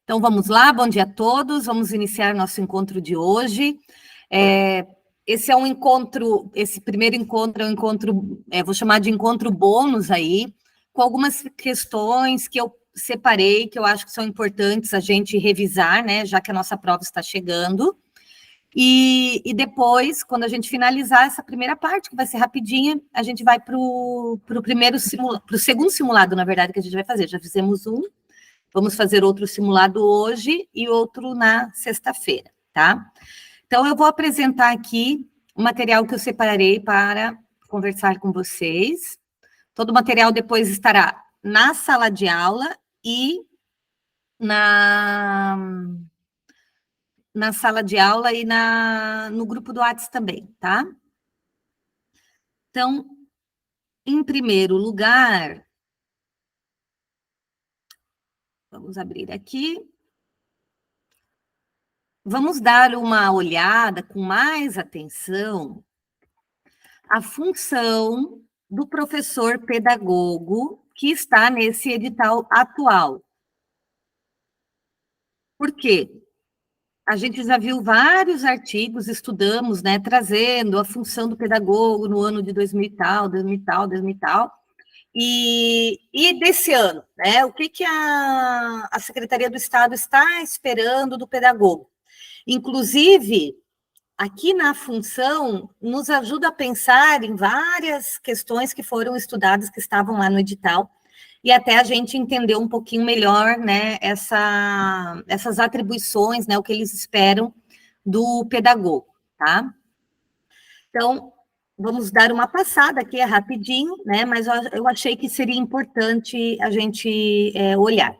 Então, vamos lá, bom dia a todos, vamos iniciar nosso encontro de hoje. Esse é um encontro, esse primeiro encontro é um encontro, vou chamar de encontro bônus aí, com algumas questões que eu separei, que eu acho que são importantes a gente revisar, né, já que a nossa prova está chegando. E depois, quando a gente finalizar essa primeira parte, que vai ser rapidinha, a gente vai para o segundo simulado, na verdade, que a gente vai fazer. Já fizemos um. Vamos fazer outro simulado hoje e outro na sexta-feira, tá? Então, eu vou apresentar aqui o material que eu separei para conversar com vocês. Todo o material depois estará na sala de aula e na sala de aula e no grupo do WhatsApp também, tá? Então, em primeiro lugar, vamos abrir aqui. Vamos dar uma olhada com mais atenção à função do professor pedagogo que está nesse edital atual. Por quê? A gente já viu vários artigos, estudamos, né, trazendo a função do pedagogo no ano de 2000 e tal, 2000 e tal, 2000 e tal. E desse ano, né, o que a Secretaria do Estado está esperando do pedagogo? Inclusive, aqui na função, nos ajuda a pensar em várias questões que foram estudadas, que estavam lá no edital, e até a gente entender um pouquinho melhor, né, essas atribuições, né, o que eles esperam do pedagogo, tá? Então, vamos dar uma passada aqui, é rapidinho, né, mas eu achei que seria importante a gente olhar.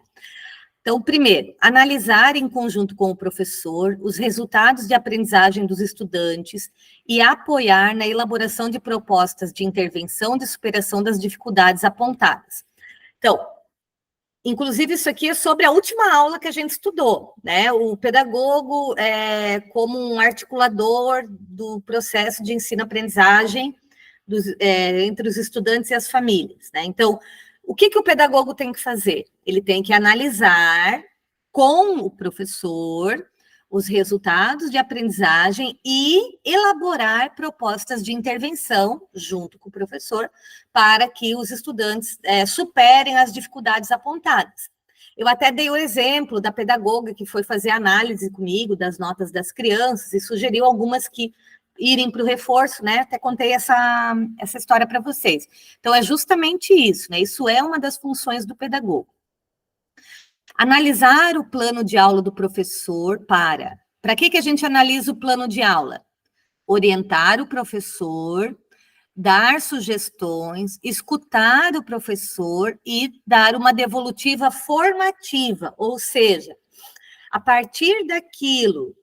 Então, primeiro, analisar em conjunto com o professor os resultados de aprendizagem dos estudantes e apoiar na elaboração de propostas de intervenção de superação das dificuldades apontadas. Então, inclusive isso aqui é sobre a última aula que a gente estudou, né? O pedagogo como um articulador do processo de ensino-aprendizagem entre os estudantes e as famílias, né? Então, o que o pedagogo tem que fazer? Ele tem que analisar com o professor os resultados de aprendizagem e elaborar propostas de intervenção junto com o professor para que os estudantes superem as dificuldades apontadas. Eu até dei o exemplo da pedagoga que foi fazer análise comigo das notas das crianças e sugeriu algumas que irem para o reforço, né? Até contei essa história para vocês. Então, é justamente isso, né? Isso é uma das funções do pedagogo. Analisar o plano de aula do professor Para que a gente analisa o plano de aula? Orientar o professor, dar sugestões, escutar o professor e dar uma devolutiva formativa, ou seja, a partir daquilo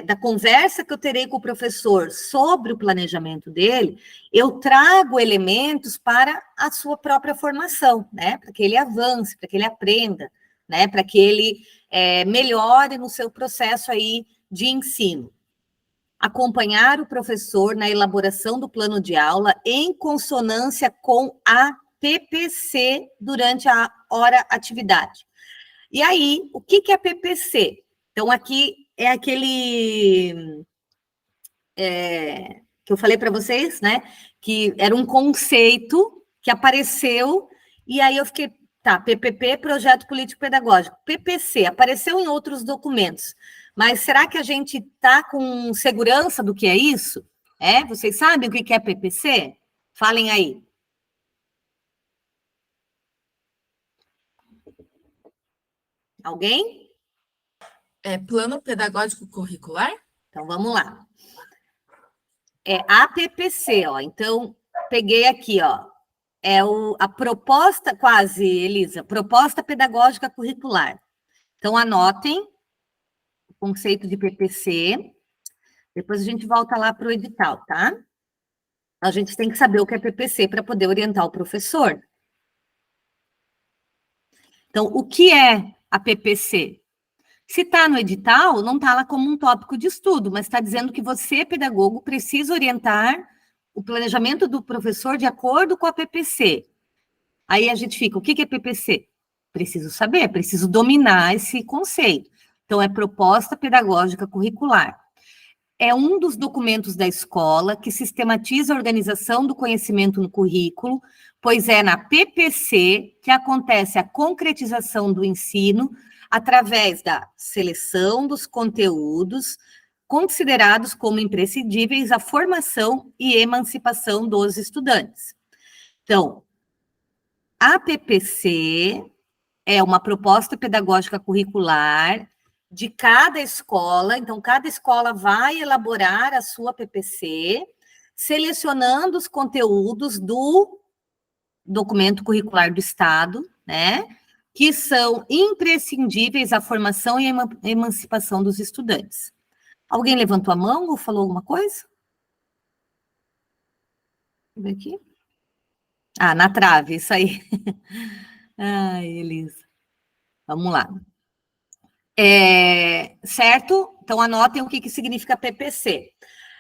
da conversa que eu terei com o professor sobre o planejamento dele, eu trago elementos para a sua própria formação, né? Para que ele avance, para que ele aprenda, né? Para que ele melhore no seu processo aí de ensino. Acompanhar o professor na elaboração do plano de aula em consonância com a PPC durante a hora atividade. E aí, o que é a PPC? Então, aqui é aquele que eu falei para vocês, né? Que era um conceito que apareceu, e aí eu fiquei, tá, PPP, Projeto Político Pedagógico. PPC, apareceu em outros documentos, mas será que a gente está com segurança do que é isso? Vocês sabem o que é PPC? Falem aí. Alguém? Plano Pedagógico Curricular? Então, vamos lá. A PPC, ó. Então, peguei aqui, ó. A proposta, quase, Elisa, proposta pedagógica curricular. Então, anotem o conceito de PPC. Depois a gente volta lá para o edital, tá? A gente tem que saber o que é PPC para poder orientar o professor. Então, o que é a PPC? Se está no edital, não está lá como um tópico de estudo, mas está dizendo que você, pedagogo, precisa orientar o planejamento do professor de acordo com a PPC. Aí a gente fica, o que é PPC? Preciso saber, preciso dominar esse conceito. Então, é proposta pedagógica curricular. É um dos documentos da escola que sistematiza a organização do conhecimento no currículo, pois é na PPC que acontece a concretização do ensino através da seleção dos conteúdos considerados como imprescindíveis à formação e emancipação dos estudantes. Então, a PPC é uma proposta pedagógica curricular de cada escola, então cada escola vai elaborar a sua PPC, selecionando os conteúdos do documento curricular do Estado, né, que são imprescindíveis à formação e emancipação dos estudantes. Alguém levantou a mão ou falou alguma coisa? Deixa eu ver aqui. Ah, na trave, isso aí. Ai, Elisa. Vamos lá. Certo? Então, anotem o que significa PPC.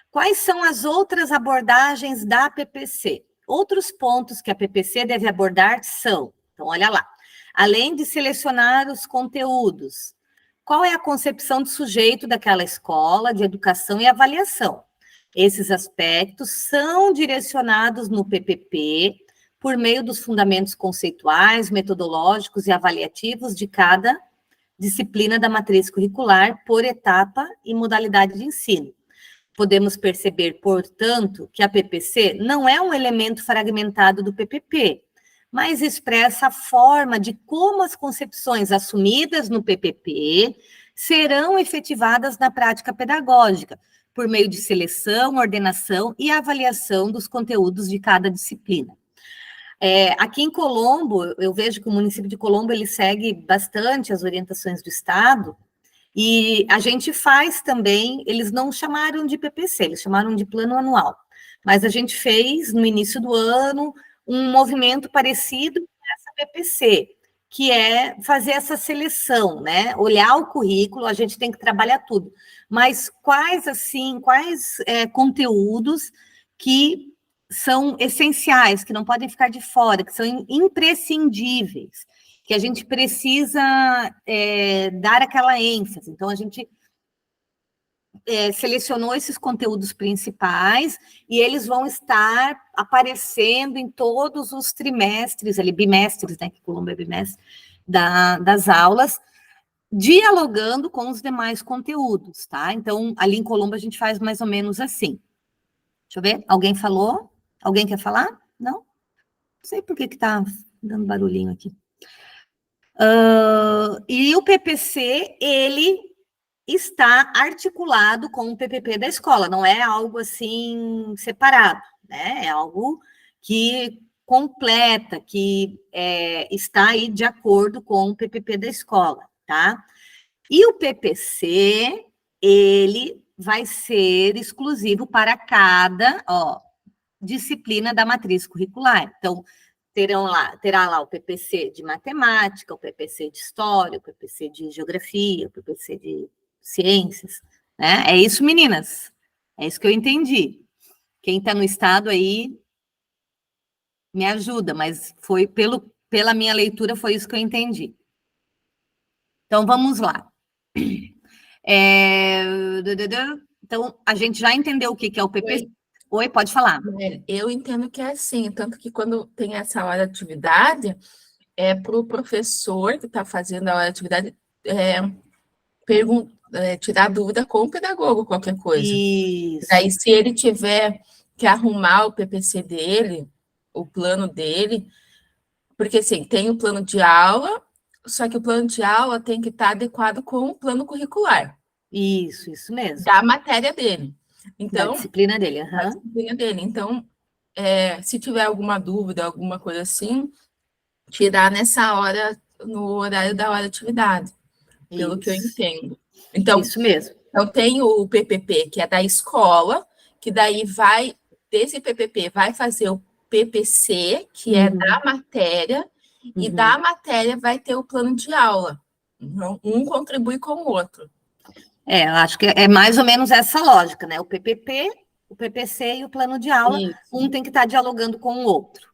Quais são as outras abordagens da PPC? Outros pontos que a PPC deve abordar são, então, olha lá, além de selecionar os conteúdos, qual é a concepção do sujeito daquela escola, de educação e avaliação? Esses aspectos são direcionados no PPP por meio dos fundamentos conceituais, metodológicos e avaliativos de cada disciplina da matriz curricular por etapa e modalidade de ensino. Podemos perceber, portanto, que a PPC não é um elemento fragmentado do PPP, mas expressa a forma de como as concepções assumidas no PPP serão efetivadas na prática pedagógica, por meio de seleção, ordenação e avaliação dos conteúdos de cada disciplina. Aqui em Colombo, eu vejo que o município de Colombo, ele segue bastante as orientações do Estado, e a gente faz também, eles não chamaram de PPC, eles chamaram de plano anual, mas a gente fez, no início do ano, um movimento parecido com essa PPC, que é fazer essa seleção, né? Olhar o currículo, a gente tem que trabalhar tudo, mas quais conteúdos que são essenciais, que não podem ficar de fora, que são imprescindíveis, que a gente precisa dar aquela ênfase. Então, a gente selecionou esses conteúdos principais e eles vão estar aparecendo em todos os trimestres, ali, bimestres, né, que Colombo é bimestre, das aulas, dialogando com os demais conteúdos, tá? Então, ali em Colombo a gente faz mais ou menos assim. Deixa eu ver, alguém falou? Alguém quer falar? Não? Não sei por que está dando barulhinho aqui. E o PPC, ele está articulado com o PPP da escola, não é algo assim separado, né? É algo que completa, que está aí de acordo com o PPP da escola, tá? E o PPC, ele vai ser exclusivo para cada, disciplina da matriz curricular. Então, terá lá o PPC de matemática, o PPC de história, o PPC de geografia, o PPC de ciências, né? É isso, meninas? É isso que eu entendi. Quem está no estado aí, me ajuda, mas foi pela minha leitura, foi isso que eu entendi. Então, vamos lá. Então, a gente já entendeu o que é o PPC. Oi, pode falar. Eu entendo que é assim, tanto que quando tem essa hora de atividade, é para o professor que está fazendo a hora de atividade tirar dúvida com o pedagogo, qualquer coisa. Isso. Daí, se ele tiver que arrumar o PPC dele, o plano dele, porque assim, tem o plano de aula, só que o plano de aula tem que estar adequado com o plano curricular. Isso mesmo. Da matéria dele. Então, da disciplina dele. Da disciplina dele. Então, se tiver alguma dúvida, alguma coisa assim, tirar nessa hora, no horário da hora de atividade, pelo que eu entendo. Então, isso mesmo. Então, tem o PPP, que é da escola, que daí desse PPP, vai fazer o PPC, que é da matéria, e da matéria vai ter o plano de aula. Então, um contribui com o outro. Eu acho que é mais ou menos essa lógica, né? O PPP, o PPC e o plano de aula, um tem que estar dialogando com o outro.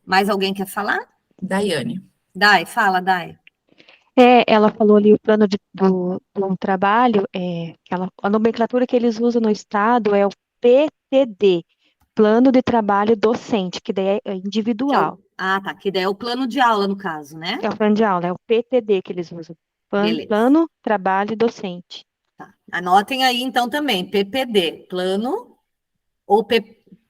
Mais alguém quer falar? Daiane. Dai, fala, Dai. Ela falou ali o plano do trabalho, a nomenclatura que eles usam no estado é o PTD, Plano de Trabalho Docente, que daí é individual. Tá, que daí é o plano de aula, no caso, né? É o plano de aula, é o PTD que eles usam. Beleza. Plano Trabalho Docente. Tá. Anotem aí, então, também, PPD, plano, ou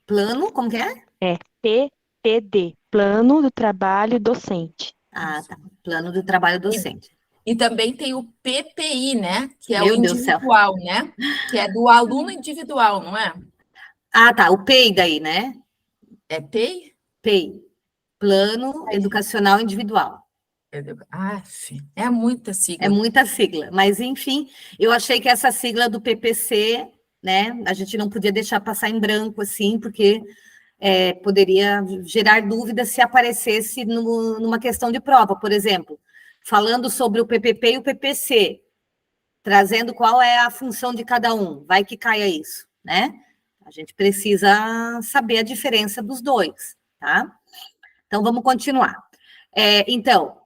plano, como que é? É PTD, Plano do Trabalho Docente. Tá, plano do trabalho docente. E também tem o PPI, né? Que é o Meu Deus do céu. individual, né? Que é do aluno individual, não é? Tá, o PEI daí, né? É PEI? PEI, Plano Educacional Individual. É muita É sigla. muita sigla, mas enfim, eu achei que essa sigla do PPC, né, a gente não podia deixar passar em branco assim, porque poderia gerar dúvida se aparecesse numa questão de prova, por exemplo, falando sobre o PPP e o PPC, trazendo qual é a função de cada um, vai que caia isso, né? A gente precisa saber a diferença dos dois, tá? Então, vamos continuar. Então,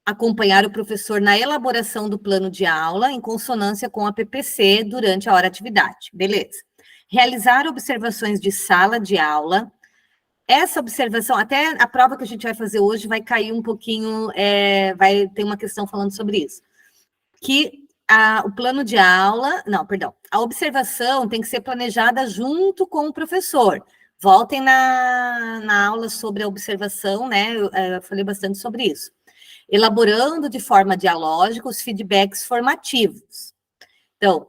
acompanhar o professor na elaboração do plano de aula em consonância com a PPC durante a hora atividade. Beleza. Realizar observações de sala de aula. Essa observação, até a prova que a gente vai fazer hoje vai cair um pouquinho, vai ter uma questão falando sobre isso. Que o plano de aula, não, perdão, a observação tem que ser planejada junto com o professor. Voltem na aula sobre a observação, né? Eu falei bastante sobre isso. Elaborando de forma dialógica os feedbacks formativos. Então,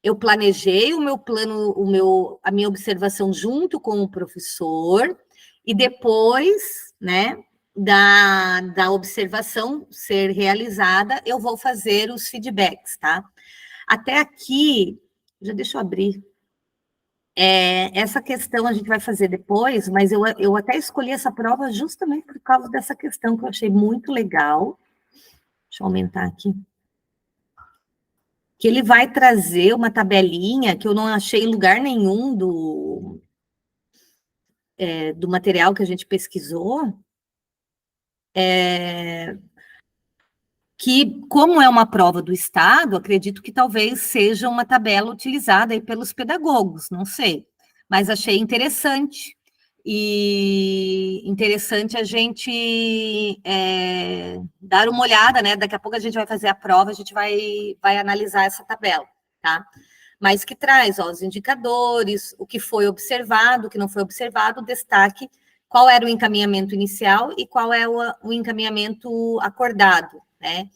eu planejei o meu plano, a minha observação junto com o professor, e depois, né, da observação ser realizada, eu vou fazer os feedbacks, tá? Até aqui, já deixa eu abrir. Essa questão a gente vai fazer depois, mas eu até escolhi essa prova justamente por causa dessa questão que eu achei muito legal. Deixa eu aumentar aqui. Que ele vai trazer uma tabelinha que eu não achei em lugar nenhum do material que a gente pesquisou, que, como é uma prova do Estado, acredito que talvez seja uma tabela utilizada aí pelos pedagogos, não sei, mas achei interessante, e interessante a gente dar uma olhada, né? Daqui a pouco a gente vai fazer a prova, a gente vai analisar essa tabela, tá? Mas que traz os indicadores, o que foi observado, o que não foi observado, destaque qual era o encaminhamento inicial e qual é o encaminhamento acordado, né?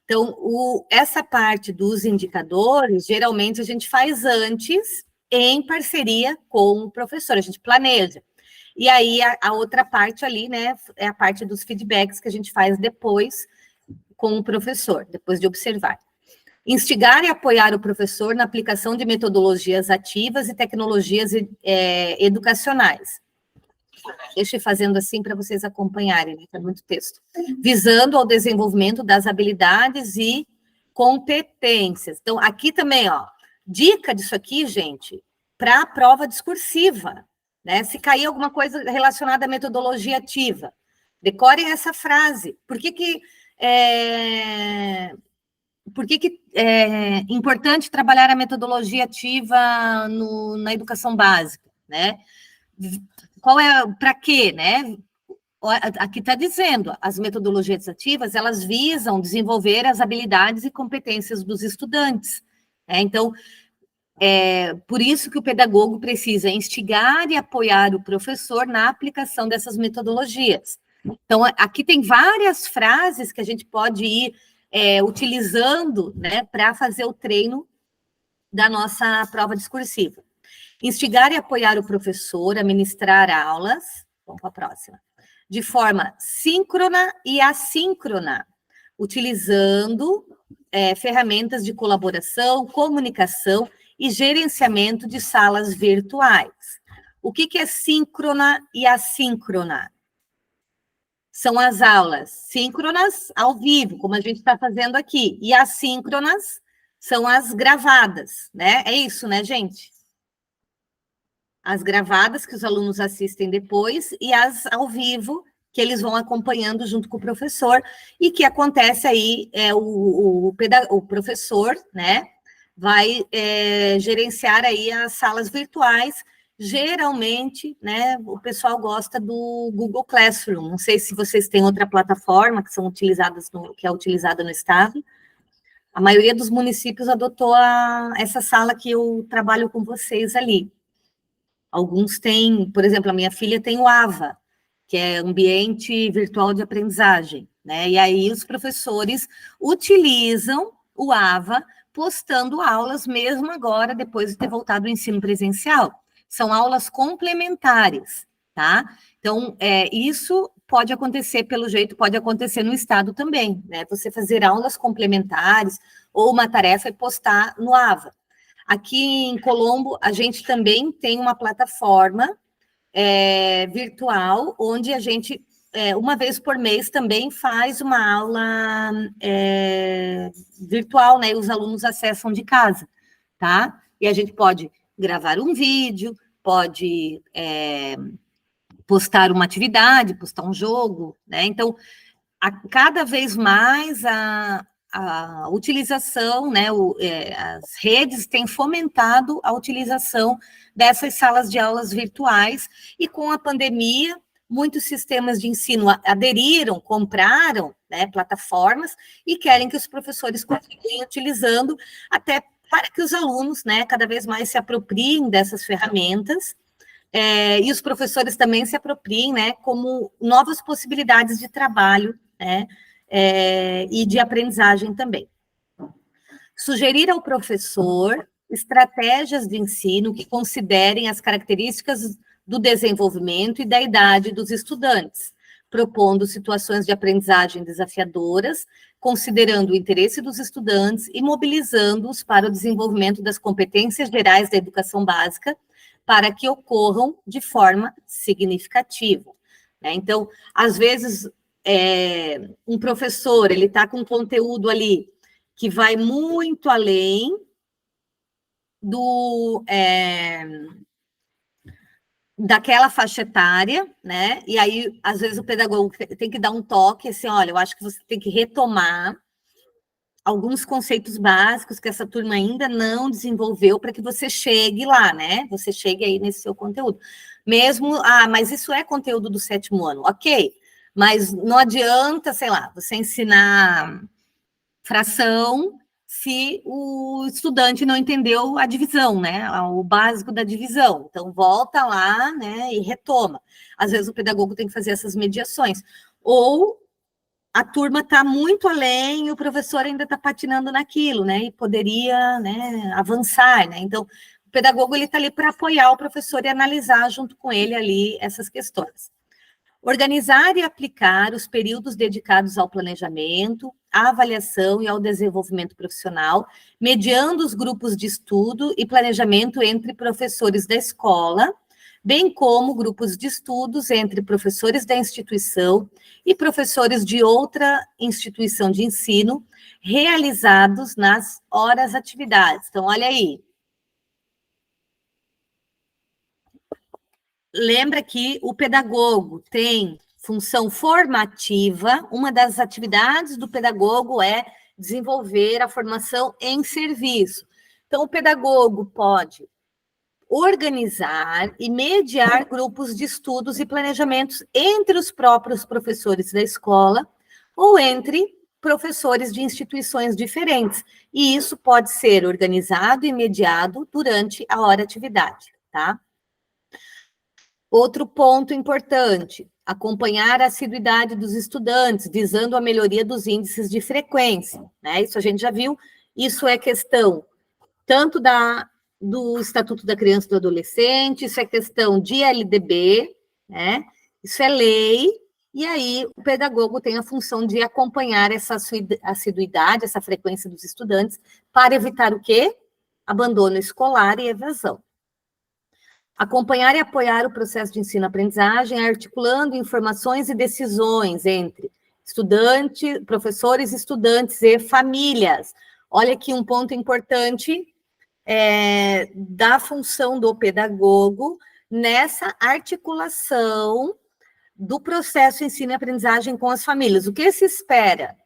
Então, essa parte dos indicadores, geralmente a gente faz antes, em parceria com o professor, a gente planeja. E aí, a outra parte ali, né, é a parte dos feedbacks que a gente faz depois com o professor, depois de observar. Instigar e apoiar o professor na aplicação de metodologias ativas e tecnologias educacionais. Deixa eu ir fazendo assim para vocês acompanharem, né? Tá muito texto. Visando ao desenvolvimento das habilidades e competências. Então, aqui também, ó, dica disso aqui, gente, para a prova discursiva, né? Se cair alguma coisa relacionada à metodologia ativa, decorem essa frase. Por que é importante trabalhar a metodologia ativa na educação básica, né? Para quê, né? Aqui está dizendo, as metodologias ativas, elas visam desenvolver as habilidades e competências dos estudantes, né? Então, por isso que o pedagogo precisa instigar e apoiar o professor na aplicação dessas metodologias. Então, aqui tem várias frases que a gente pode ir utilizando, né, para fazer o treino da nossa prova discursiva. Instigar e apoiar o professor a ministrar aulas, vamos para a próxima, de forma síncrona e assíncrona, utilizando ferramentas de colaboração, comunicação e gerenciamento de salas virtuais. O que é síncrona e assíncrona? São as aulas síncronas ao vivo, como a gente está fazendo aqui, e assíncronas são as gravadas, né? É isso, né, gente? As gravadas que os alunos assistem depois e as ao vivo, que eles vão acompanhando junto com o professor, e que acontece aí, o professor, né, vai gerenciar aí as salas virtuais. Geralmente, né, o pessoal gosta do Google Classroom. Não sei se vocês têm outra plataforma que é utilizada no estado. A maioria dos municípios adotou essa sala que eu trabalho com vocês ali. Alguns têm, por exemplo, a minha filha tem o AVA, que é Ambiente Virtual de Aprendizagem, né? E aí os professores utilizam o AVA postando aulas mesmo agora, depois de ter voltado ao ensino presencial. São aulas complementares, tá? Então, isso pode acontecer, pelo jeito, pode acontecer no estado também, né? Você fazer aulas complementares ou uma tarefa e postar no AVA. Aqui em Colombo, a gente também tem uma plataforma virtual, onde a gente, uma vez por mês, também faz uma aula virtual, né? E os alunos acessam de casa, tá? E a gente pode gravar um vídeo, pode postar uma atividade, postar um jogo, né? Então, cada vez mais a utilização, né, as redes têm fomentado a utilização dessas salas de aulas virtuais, e com a pandemia, muitos sistemas de ensino aderiram, compraram, né, plataformas, e querem que os professores continuem utilizando, até para que os alunos, né, cada vez mais se apropriem dessas ferramentas, e os professores também se apropriem, né, como novas possibilidades de trabalho, né, e de aprendizagem também. Sugerir ao professor estratégias de ensino que considerem as características do desenvolvimento e da idade dos estudantes, propondo situações de aprendizagem desafiadoras, considerando o interesse dos estudantes e mobilizando-os para o desenvolvimento das competências gerais da educação básica, para que ocorram de forma significativa, né? Então, às vezes, um professor, ele está com conteúdo ali que vai muito além daquela faixa etária, né? E aí, às vezes, o pedagogo tem que dar um toque, assim, olha, eu acho que você tem que retomar alguns conceitos básicos que essa turma ainda não desenvolveu para que você chegue lá, né? Você chegue aí nesse seu conteúdo. Mesmo, mas isso é conteúdo do 7º ano, ok, mas não adianta, sei lá, você ensinar fração se o estudante não entendeu a divisão, né? O básico da divisão. Então, volta lá, né, e retoma. Às vezes o pedagogo tem que fazer essas mediações. Ou a turma está muito além e o professor ainda está patinando naquilo, né? E poderia, né, avançar, né? Então, o pedagogo ele está ali para apoiar o professor e analisar junto com ele ali essas questões. Organizar e aplicar os períodos dedicados ao planejamento, à avaliação e ao desenvolvimento profissional, mediando os grupos de estudo e planejamento entre professores da escola, bem como grupos de estudos entre professores da instituição e professores de outra instituição de ensino, realizados nas horas atividades. Então, olha aí. Lembra que o pedagogo tem função formativa, uma das atividades do pedagogo é desenvolver a formação em serviço. Então, o pedagogo pode organizar e mediar grupos de estudos e planejamentos entre os próprios professores da escola ou entre professores de instituições diferentes. E isso pode ser organizado e mediado durante a hora atividade, tá? Outro ponto importante, acompanhar a assiduidade dos estudantes, visando a melhoria dos índices de frequência, né? Isso a gente já viu, isso é questão tanto do Estatuto da Criança e do Adolescente, isso é questão de LDB, né? Isso é lei, e aí o pedagogo tem a função de acompanhar essa assiduidade, essa frequência dos estudantes, para evitar o quê? Abandono escolar e evasão. Acompanhar e apoiar o processo de ensino-aprendizagem, articulando informações e decisões entre estudantes, professores, estudantes e famílias. Olha aqui um ponto importante da função do pedagogo nessa articulação do processo ensino e aprendizagem com as famílias. O que se espera?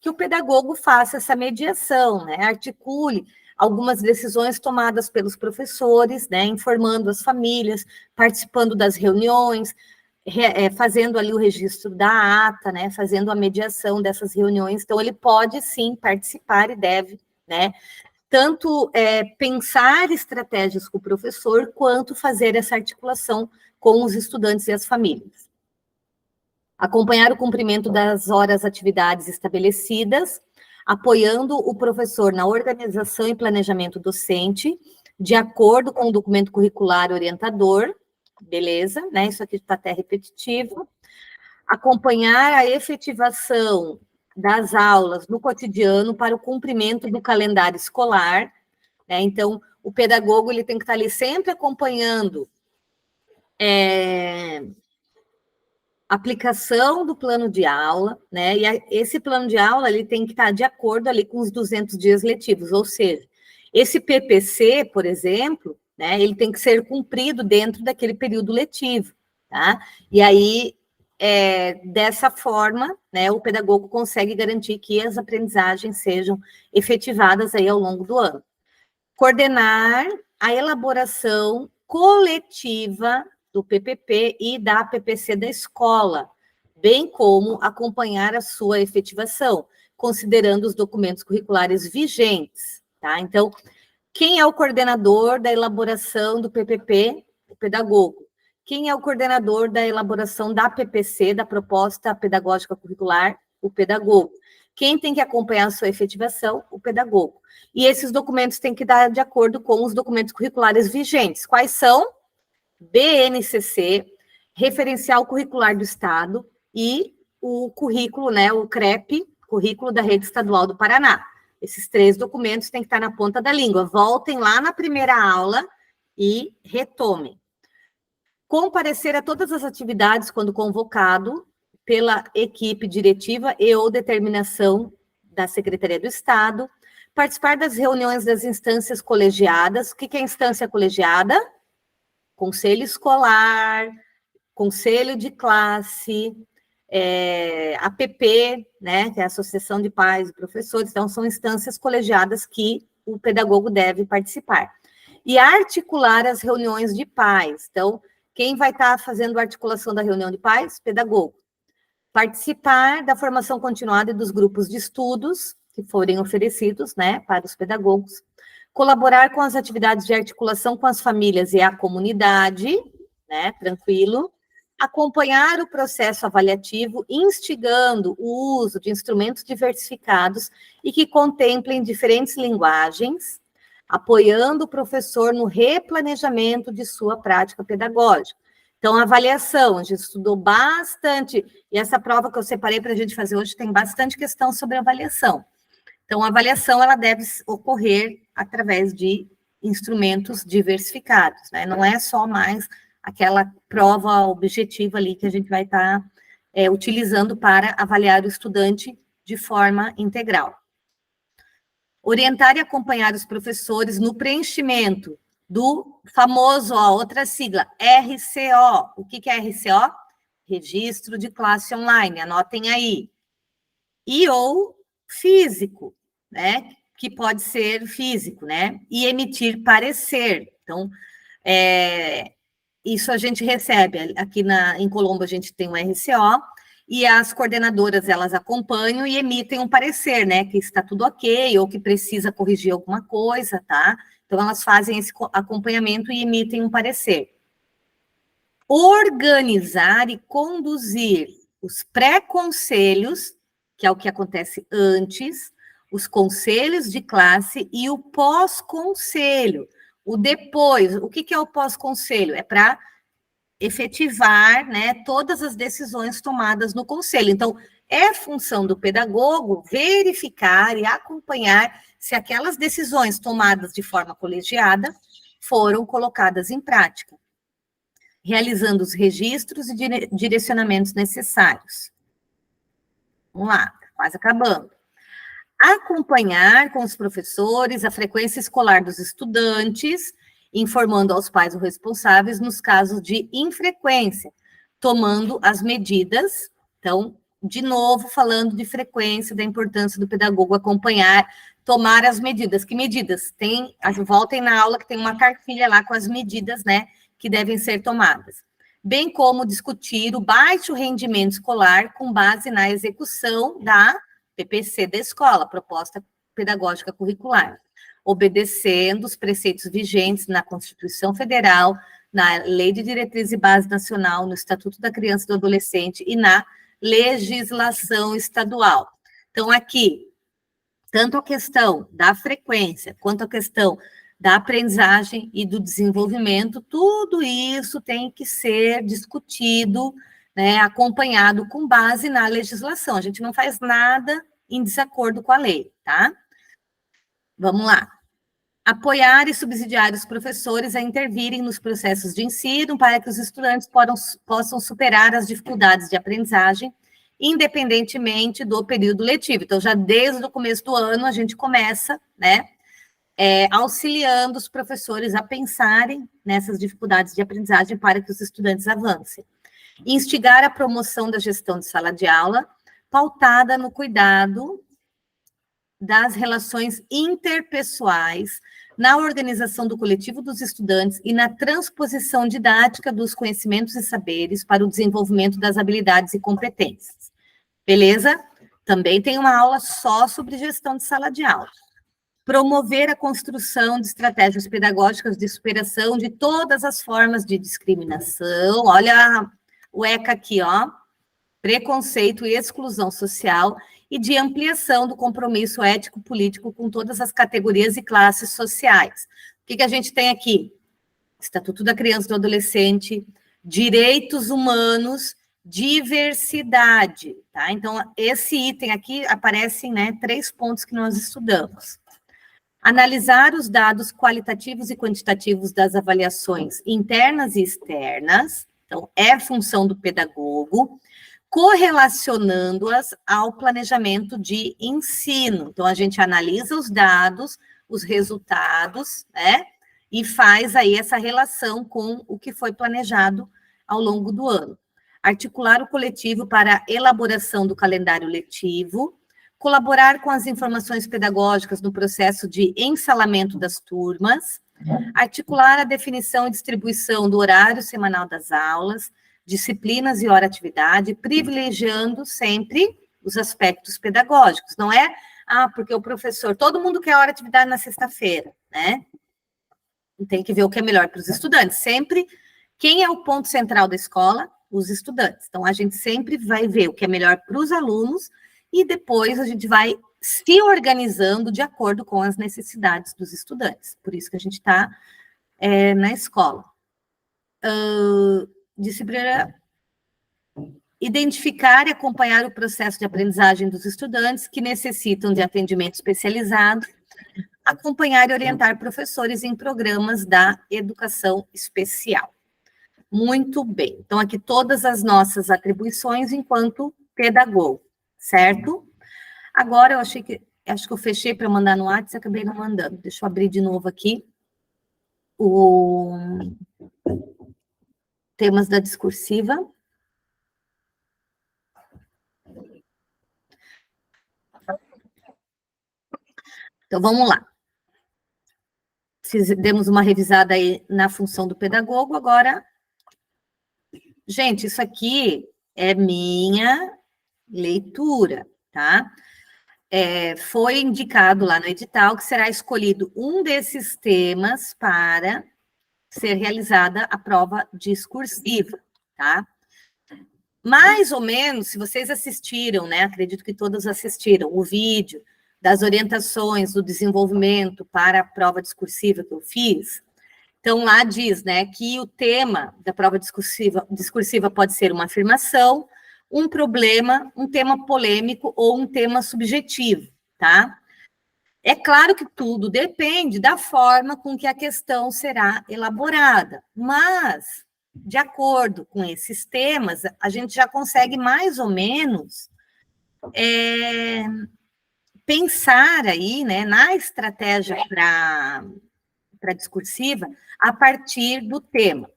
Que o pedagogo faça essa mediação, né? Articule algumas decisões tomadas pelos professores, né? Informando as famílias, participando das reuniões, fazendo ali o registro da ata, né? Fazendo a mediação dessas reuniões. Então, ele pode, sim, participar e deve, né? Tanto pensar estratégias com o professor, quanto fazer essa articulação com os estudantes e as famílias. Acompanhar o cumprimento das horas atividades estabelecidas, apoiando o professor na organização e planejamento docente, de acordo com o documento curricular orientador, beleza, né? Isso aqui está até repetitivo. Acompanhar a efetivação das aulas no cotidiano para o cumprimento do calendário escolar, né? Então, o pedagogo ele tem que estar ali sempre acompanhando aplicação do plano de aula, né? E esse plano de aula ele tem que estar de acordo ali com os 200 dias letivos, ou seja, esse PPC, por exemplo, né? Ele tem que ser cumprido dentro daquele período letivo, tá? E aí, dessa forma, né? O pedagogo consegue garantir que as aprendizagens sejam efetivadas aí ao longo do ano. Coordenar a elaboração coletiva do PPP e da PPC da escola, bem como acompanhar a sua efetivação, considerando os documentos curriculares vigentes, tá? Então, quem é o coordenador da elaboração do PPP? O pedagogo. Quem é o coordenador da elaboração da PPC, da proposta pedagógica curricular? O pedagogo. Quem tem que acompanhar a sua efetivação? O pedagogo. E esses documentos têm que dar de acordo com os documentos curriculares vigentes. Quais são? BNCC, Referencial Curricular do Estado, e o currículo, né, o CREP, Currículo da Rede Estadual do Paraná. Esses 3 documentos têm que estar na ponta da língua. Voltem lá na primeira aula e retomem. Comparecer a todas as atividades quando convocado pela equipe diretiva e ou determinação da Secretaria do Estado. Participar das reuniões das instâncias colegiadas. O que é instância colegiada? Conselho escolar, conselho de classe, APP, né, que é a Associação de Pais e Professores. Então, são instâncias colegiadas que o pedagogo deve participar. E articular as reuniões de pais. Então, quem vai estar fazendo a articulação da reunião de pais? Pedagogo. Participar da formação continuada e dos grupos de estudos que forem oferecidos, né, para os pedagogos. Colaborar com as atividades de articulação com as famílias e a comunidade, né, tranquilo. Acompanhar o processo avaliativo, instigando o uso de instrumentos diversificados e que contemplem diferentes linguagens, apoiando o professor no replanejamento de sua prática pedagógica. Então, a avaliação, a gente estudou bastante, e essa prova que eu separei para a gente fazer hoje tem bastante questão sobre avaliação. Então, a avaliação, ela deve ocorrer através de instrumentos diversificados, né? Não é só mais aquela prova objetiva ali que a gente vai estar utilizando para avaliar o estudante de forma integral. Orientar e acompanhar os professores no preenchimento do famoso, outra sigla, RCO. O que é RCO? Registro de Classe Online, anotem aí. E ou físico, né? Que pode ser físico, né? E emitir parecer. Então, isso a gente recebe. Aqui em Colombo a gente tem o RCO, e as coordenadoras, elas acompanham e emitem um parecer, né? Que está tudo ok, ou que precisa corrigir alguma coisa, tá? Então, elas fazem esse acompanhamento e emitem um parecer. Organizar e conduzir os pré-conselhos, que é o que acontece antes, os conselhos de classe e o pós-conselho. O depois, o que é o pós-conselho? É para efetivar, né, todas as decisões tomadas no conselho. Então, é função do pedagogo verificar e acompanhar se aquelas decisões tomadas de forma colegiada foram colocadas em prática, realizando os registros e direcionamentos necessários. Vamos lá, quase acabando. Acompanhar com os professores a frequência escolar dos estudantes, informando aos pais ou responsáveis nos casos de infrequência, tomando as medidas. Então, de novo, falando de frequência, da importância do pedagogo acompanhar, tomar as medidas. Que medidas? Voltem na aula que tem uma cartilha lá com as medidas, né, que devem ser tomadas. Bem como discutir o baixo rendimento escolar com base na execução da PPC da escola, Proposta Pedagógica Curricular, obedecendo os preceitos vigentes na Constituição Federal, na Lei de Diretriz e Base Nacional, no Estatuto da Criança e do Adolescente e na legislação estadual. Então, aqui, tanto a questão da frequência, quanto a questão da aprendizagem e do desenvolvimento, tudo isso tem que ser discutido, né, acompanhado com base na legislação. A gente não faz nada em desacordo com a lei, tá? Vamos lá. Apoiar e subsidiar os professores a intervirem nos processos de ensino para que os estudantes possam superar as dificuldades de aprendizagem, independentemente do período letivo. Então, já desde o começo do ano, a gente começa, né, auxiliando os professores a pensarem nessas dificuldades de aprendizagem para que os estudantes avancem. Instigar a promoção da gestão de sala de aula, pautada no cuidado das relações interpessoais, na organização do coletivo dos estudantes e na transposição didática dos conhecimentos e saberes para o desenvolvimento das habilidades e competências. Beleza? Também tem uma aula só sobre gestão de sala de aula. Promover a construção de estratégias pedagógicas de superação de todas as formas de discriminação. Olha o ECA aqui, ó. Preconceito e exclusão social e de ampliação do compromisso ético-político com todas as categorias e classes sociais. O que a gente tem aqui? Estatuto da Criança e do Adolescente, direitos humanos, diversidade, tá? Então, esse item aqui aparecem, né, 3 pontos que nós estudamos. Analisar os dados qualitativos e quantitativos das avaliações internas e externas, então, é função do pedagogo, correlacionando-as ao planejamento de ensino. Então, a gente analisa os dados, os resultados, né, e faz aí essa relação com o que foi planejado ao longo do ano. Articular o coletivo para a elaboração do calendário letivo, colaborar com as informações pedagógicas no processo de ensalamento das turmas, articular a definição e distribuição do horário semanal das aulas, disciplinas e hora-atividade, privilegiando sempre os aspectos pedagógicos. Não é, porque o professor, todo mundo quer hora-atividade na sexta-feira, né? Tem que ver o que é melhor para os estudantes. Sempre, quem é o ponto central da escola? Os estudantes. Então, a gente sempre vai ver o que é melhor para os alunos e depois a gente vai se organizando de acordo com as necessidades dos estudantes. Por isso que a gente está na escola. Disciplina, identificar e acompanhar o processo de aprendizagem dos estudantes que necessitam de atendimento especializado, acompanhar e orientar professores em programas da educação especial. Muito bem. Então, aqui todas as nossas atribuições enquanto pedagogo, certo? Agora, acho que eu fechei para mandar no WhatsApp, acabei não mandando. Deixa eu abrir de novo aqui o temas da discursiva. Então, vamos lá. Demos uma revisada aí na função do pedagogo, agora... Gente, isso aqui é minha leitura, tá? Foi indicado lá no edital que será escolhido um desses temas para ser realizada a prova discursiva, tá? Mais ou menos, se vocês assistiram, né, acredito que todos assistiram o vídeo das orientações do desenvolvimento para a prova discursiva que eu fiz, então lá diz, né, que o tema da prova discursiva pode ser uma afirmação, um problema, um tema polêmico ou um tema subjetivo, tá? É claro que tudo depende da forma com que a questão será elaborada, mas, de acordo com esses temas, a gente já consegue mais ou menos pensar aí, né, na estratégia para discursiva a partir do tema.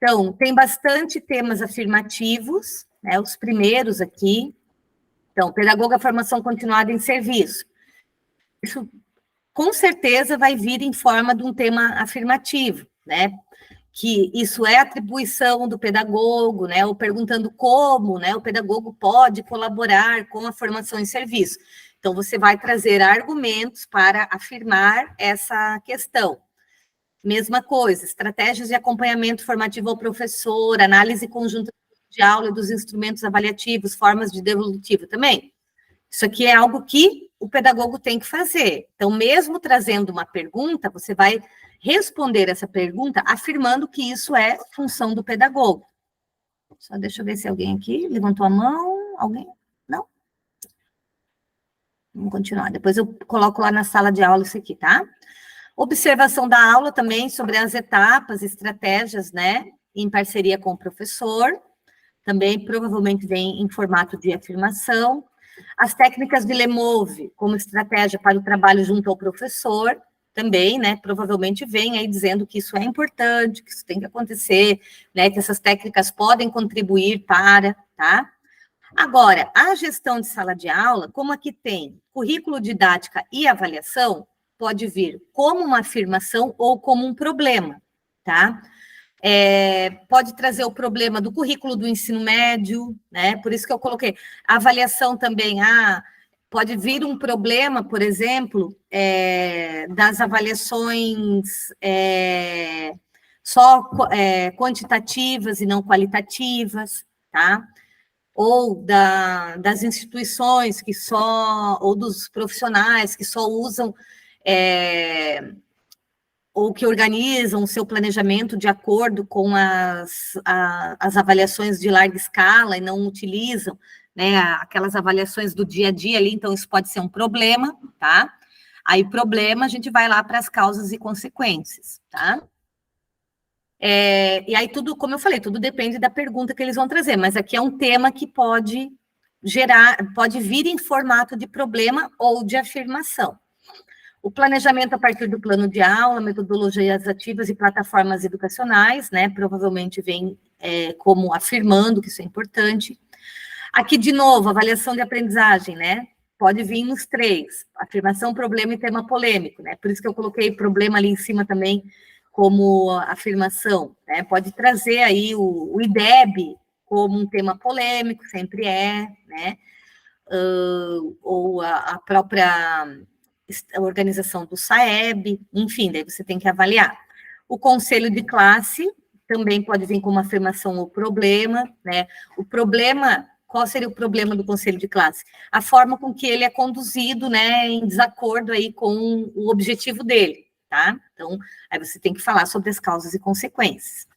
Então, tem bastante temas afirmativos, né, os primeiros aqui. Então, pedagoga, formação continuada em serviço. Isso, com certeza, vai vir em forma de um tema afirmativo, né? Que isso é atribuição do pedagogo, né? Ou perguntando como, né? O pedagogo pode colaborar com a formação em serviço. Então, você vai trazer argumentos para afirmar essa questão. Mesma coisa, estratégias de acompanhamento formativo ao professor, análise conjunta de aula e dos instrumentos avaliativos, formas de devolutivo também. Isso aqui é algo que o pedagogo tem que fazer. Então, mesmo trazendo uma pergunta, você vai responder essa pergunta afirmando que isso é função do pedagogo. Só deixa eu ver se alguém aqui levantou a mão. Alguém? Não? Vamos continuar. Depois eu coloco lá na sala de aula isso aqui, tá? Observação da aula também sobre as etapas, estratégias, né? Em parceria com o professor. Também provavelmente vem em formato de afirmação. As técnicas de Lemove, como estratégia para o trabalho junto ao professor, também, né, provavelmente vem aí dizendo que isso é importante, que isso tem que acontecer, né, que essas técnicas podem contribuir para, tá? Agora, a gestão de sala de aula, como aqui tem currículo, didática e avaliação, pode vir como uma afirmação ou como um problema, tá? Pode trazer o problema do currículo do ensino médio, né? Por isso que eu coloquei a avaliação também. Pode vir um problema, por exemplo, das avaliações só quantitativas e não qualitativas, tá? Ou das instituições que só, ou dos profissionais que só usam ou que organizam o seu planejamento de acordo com as avaliações de larga escala e não utilizam, né, aquelas avaliações do dia a dia ali, então isso pode ser um problema, tá? Aí, problema, a gente vai lá para as causas e consequências, tá? E aí, tudo, como eu falei, tudo depende da pergunta que eles vão trazer, mas aqui é um tema que pode vir em formato de problema ou de afirmação. O planejamento a partir do plano de aula, metodologias ativas e plataformas educacionais, né? Provavelmente vem como afirmando que isso é importante. Aqui, de novo, avaliação de aprendizagem, né? Pode vir nos 3, afirmação, problema e tema polêmico, né? Por isso que eu coloquei problema ali em cima também como afirmação, né? Pode trazer aí o IDEB como um tema polêmico, sempre né? Ou a própria organização do SAEB, enfim, daí você tem que avaliar. O conselho de classe também pode vir como afirmação ou problema, né? O problema, qual seria o problema do conselho de classe? A forma com que ele é conduzido, né, em desacordo aí com o objetivo dele, tá? Então, aí você tem que falar sobre as causas e consequências.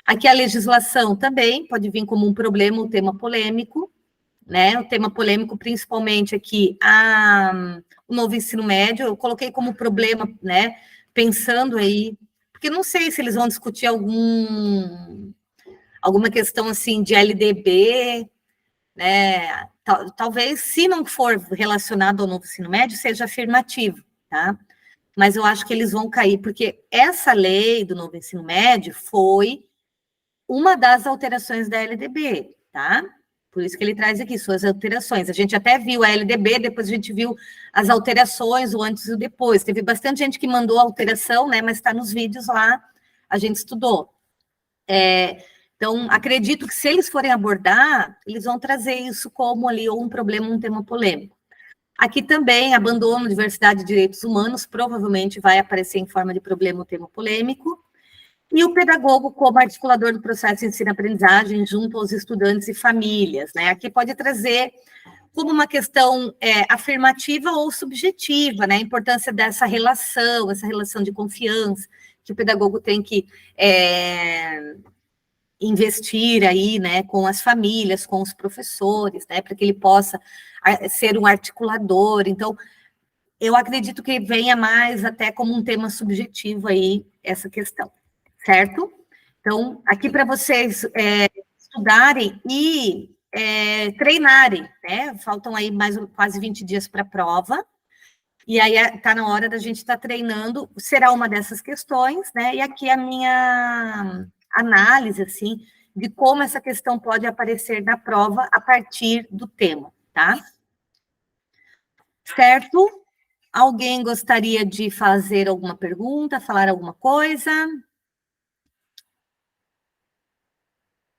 Aqui a legislação também pode vir como um problema, um tema polêmico, né? O tema polêmico, principalmente aqui, o novo ensino médio, eu coloquei como problema, né? Pensando aí, porque não sei se eles vão discutir alguma questão assim de LDB, né? Talvez, se não for relacionado ao novo ensino médio, seja afirmativo, tá? Mas eu acho que eles vão cair, porque essa lei do novo ensino médio foi uma das alterações da LDB, tá? Por isso que ele traz aqui suas alterações. A gente até viu a LDB, depois a gente viu as alterações, o antes e o depois. Teve bastante gente que mandou alteração, né? Mas está nos vídeos lá, a gente estudou. Então, acredito que se eles forem abordar, eles vão trazer isso como ali, ou um problema, um tema polêmico. Aqui também, abandono, diversidade e direitos humanos, provavelmente vai aparecer em forma de problema ou tema polêmico. E o pedagogo como articulador do processo de ensino-aprendizagem junto aos estudantes e famílias, né? Aqui pode trazer como uma questão afirmativa ou subjetiva, né? A importância dessa relação, essa relação de confiança, que o pedagogo tem que investir aí, né, com as famílias, com os professores, né, para que ele possa ser um articulador. Então, eu acredito que venha mais até como um tema subjetivo aí, essa questão. Certo? Então, aqui para vocês estudarem e treinarem, né? Faltam aí mais quase 20 dias para a prova, e aí está na hora da gente estar treinando, será uma dessas questões, né? E aqui a análise, assim, de como essa questão pode aparecer na prova a partir do tema, tá? Certo? Alguém gostaria de fazer alguma pergunta, falar alguma coisa?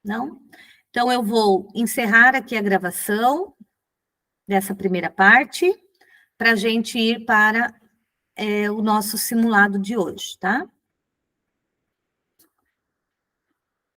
Não? Então, eu vou encerrar aqui a gravação dessa primeira parte, para a gente ir para o nosso simulado de hoje, tá?